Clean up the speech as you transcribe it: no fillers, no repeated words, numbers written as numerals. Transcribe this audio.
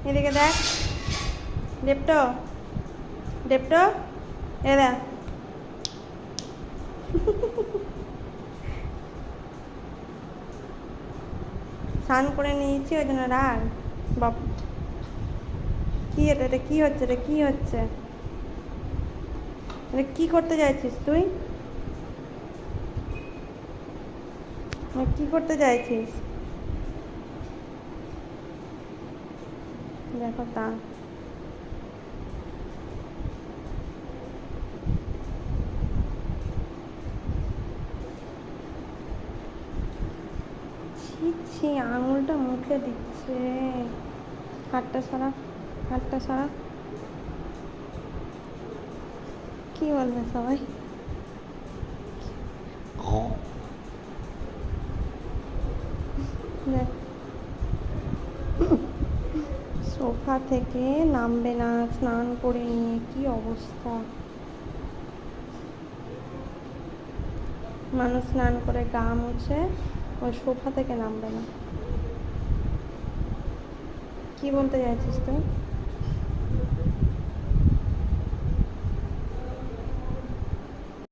এদিকে দেখ, ডেপটো ডেপটো, এ দেখ। স্নান করে নিয়েছি ওই জন্য রাগ। বাপ, কি এটা কি হচ্ছে, এটা কি হচ্ছে, এটা কি করতে চাইছিস তুই? কি করতে চাইছিস? দেখো তা, ছি, আঙুলটা মুখে দিচ্ছে। হাতটা সরা, হাতটা সরা। কি বলবে সবাই? দেখ, সোফা থেকে নামবে না, স্নান করে নিয়ে কি অবস্থা। মানুষ স্নান করে গা মুছে, ওই সোফা থেকে নামবে না। কি বলতে চাইছিস তুই?